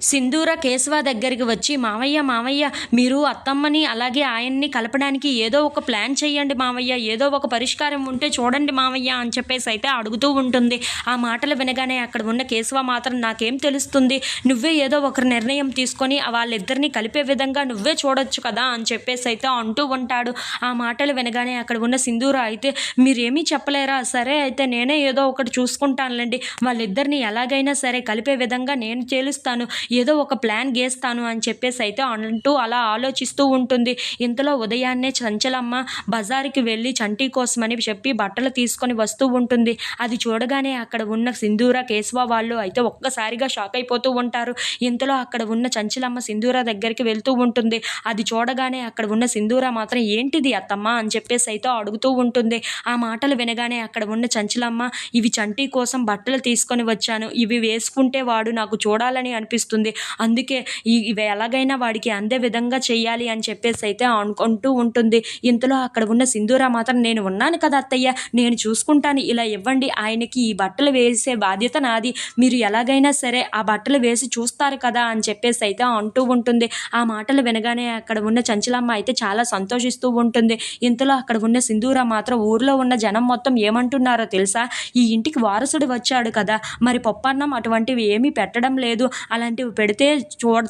సింధూర కేశవ దగ్గరికి వచ్చి, "మావయ్య, మావయ్య మీరు అత్తమ్మని అలాగే ఆయన్ని కలపడానికి ఏదో ఒక ప్లాన్ చేయండి మావయ్య. ఏదో ఒక పరిష్కారం ఉంటే చూడండి మావయ్య" అని చెప్పేసైతే అడుగుతూ ఉంటుంది. ఆ మాటలు వినగానే అక్కడ ఉన్న కేశవ మాత్రం, "నాకేం తెలుస్తుంది? నువ్వే ఏదో ఒక నిర్ణయం తీసుకొని వాళ్ళిద్దరిని కలిపే విధంగా నువ్వే చూడొచ్చు కదా" అని చెప్పేసైతే అంటూ ఉంటాడు. ఆ మాటలు వినగానే అక్కడ ఉన్న సింధూర అయితే, "మీరేమీ చెప్పలేరా? సరే అయితే నేనే ఏదో ఒకటి చూసుకుంటానులెండి. వాళ్ళిద్దరిని ఎలాగైనా సరే కలిపే విధంగా నేను తేలుస్తాను. ఏదో ఒక ప్లాన్ గీస్తాను" అని చెప్పేసైతే అంటూ అలా ఆలోచిస్తూ ఉంటుంది. ఇంతలో ఉదయాన్నే చంచలమ్మ బజారుకి వెళ్ళి చంటి కోసమని చెప్పి బట్టలు తీసుకొని వస్తూ ఉంటుంది. అది చూడగానే అక్కడ ఉన్న సింధూర, కేశవ వాళ్ళు అయితే ఒక్కసారిగా షాక్ అయిపోతూ ఉంటారు. ఇంతలో అక్కడ ఉన్న చంచలమ్మ సింధూర దగ్గరికి వెళ్తూ ఉంటుంది. అది చూడగానే అక్కడ ఉన్న సింధూర మాత్రం, "ఏంటిది అత్తమ్మ" అని చెప్పేసైతే అడుగుతూ ఉంటుంది. ఆ మాటలు వినగానే అక్కడ ఉన్న చంచలమ్మ, "ఇవి చంటి కోసం బట్టలు తీసుకొని వచ్చాను. ఇవి వేసుకుంటే వాడు నాకు చూడాలని అనిపిస్తుంది. అందుకే ఇవి ఎలాగైనా వాడికి అందే విధంగా చెయ్యాలి" అని చెప్పేసైతే అనుకుంటూ ఉంటుంది. ఇంతలో అక్కడ ఉన్న సింధూర మాత్రం, "నేను ఉన్నాను కదా అత్తయ్య, నేను చూసుకుంటాను. ఇలా ఇవ్వండి. ఆయనకి ఈ బట్టలు వేసే బాధ్యత నాది. మీరు ఎలాగైనా సరే ఆ బట్టలు వేసి చూస్తారు కదా" అని చెప్పేసైతే అంటూ ఉంటుంది. ఆ మాటలు వినగానే అక్కడ ఉన్న చంచలమ్మ అయితే చాలా సంతోషిస్తూ ఉంటుంది. ఇంతలో అక్కడ ఉన్న సింధూర మాత్రం, "ఊర్లో ఉన్న జనం మొత్తం ఏమంటున్నారో తెలుసా? ఈ ఇంటికి వారసుడు వచ్చాడు కదా, మరి పప్పన్నం అటువంటివి ఏమీ పెట్టడం లేదు. అలాంటివి పెడితే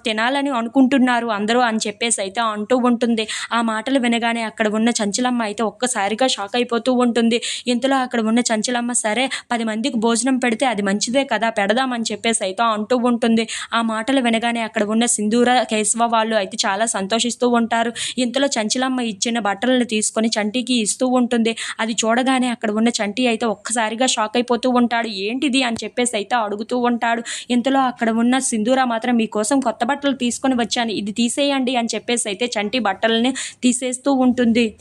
తినాలని అనుకుంటున్నారు అందరూ" అని చెప్పేసైతే అంటూ ఉంటుంది. ఆ మాటలు వినగానే అక్కడ ఉన్న చంచలమ్మ అయితే ఒక్కసారిగా షాక్ అయిపోతూ ఉంటుంది. ఇంతలో అక్కడ ఉన్న చంచలమ్మ, "సరే 10 మందికి భోజనం పెడితే అది మంచిదే కదా, పెడదాం" అని చెప్పేసైతే అంటూ ఉంటుంది. ఆ మాటలు వినగానే అక్కడ ఉన్న సింధూర, కేశవ వాళ్ళు అయితే చాలా సంతోషిస్తూ ఉంటారు. ఇంతలో చంచలమ్మ ఇచ్చిన బట్టలను తీసుకొని చంటికి ఇస్తూ ఉంటుంది. అది చూడగానే అక్కడ ఉన్న చంటి అయితే ఒక్కసారిగా షాక్ అయిపోతూ ఉంటాడు. "ఏంటిది?" అని చెప్పేసైతే అడుగుతూ ఉంటాడు. ఇంతలో అక్కడ ఉన్న సింధూర మాత్రం, "మీకోసం కొత్త బట్టలు తీసుకొని వచ్చాను. ఇది తీసేయండి" అని చెప్పేసైతే చంటి బట్టలని తీసేస్తూ ఉంటుంది.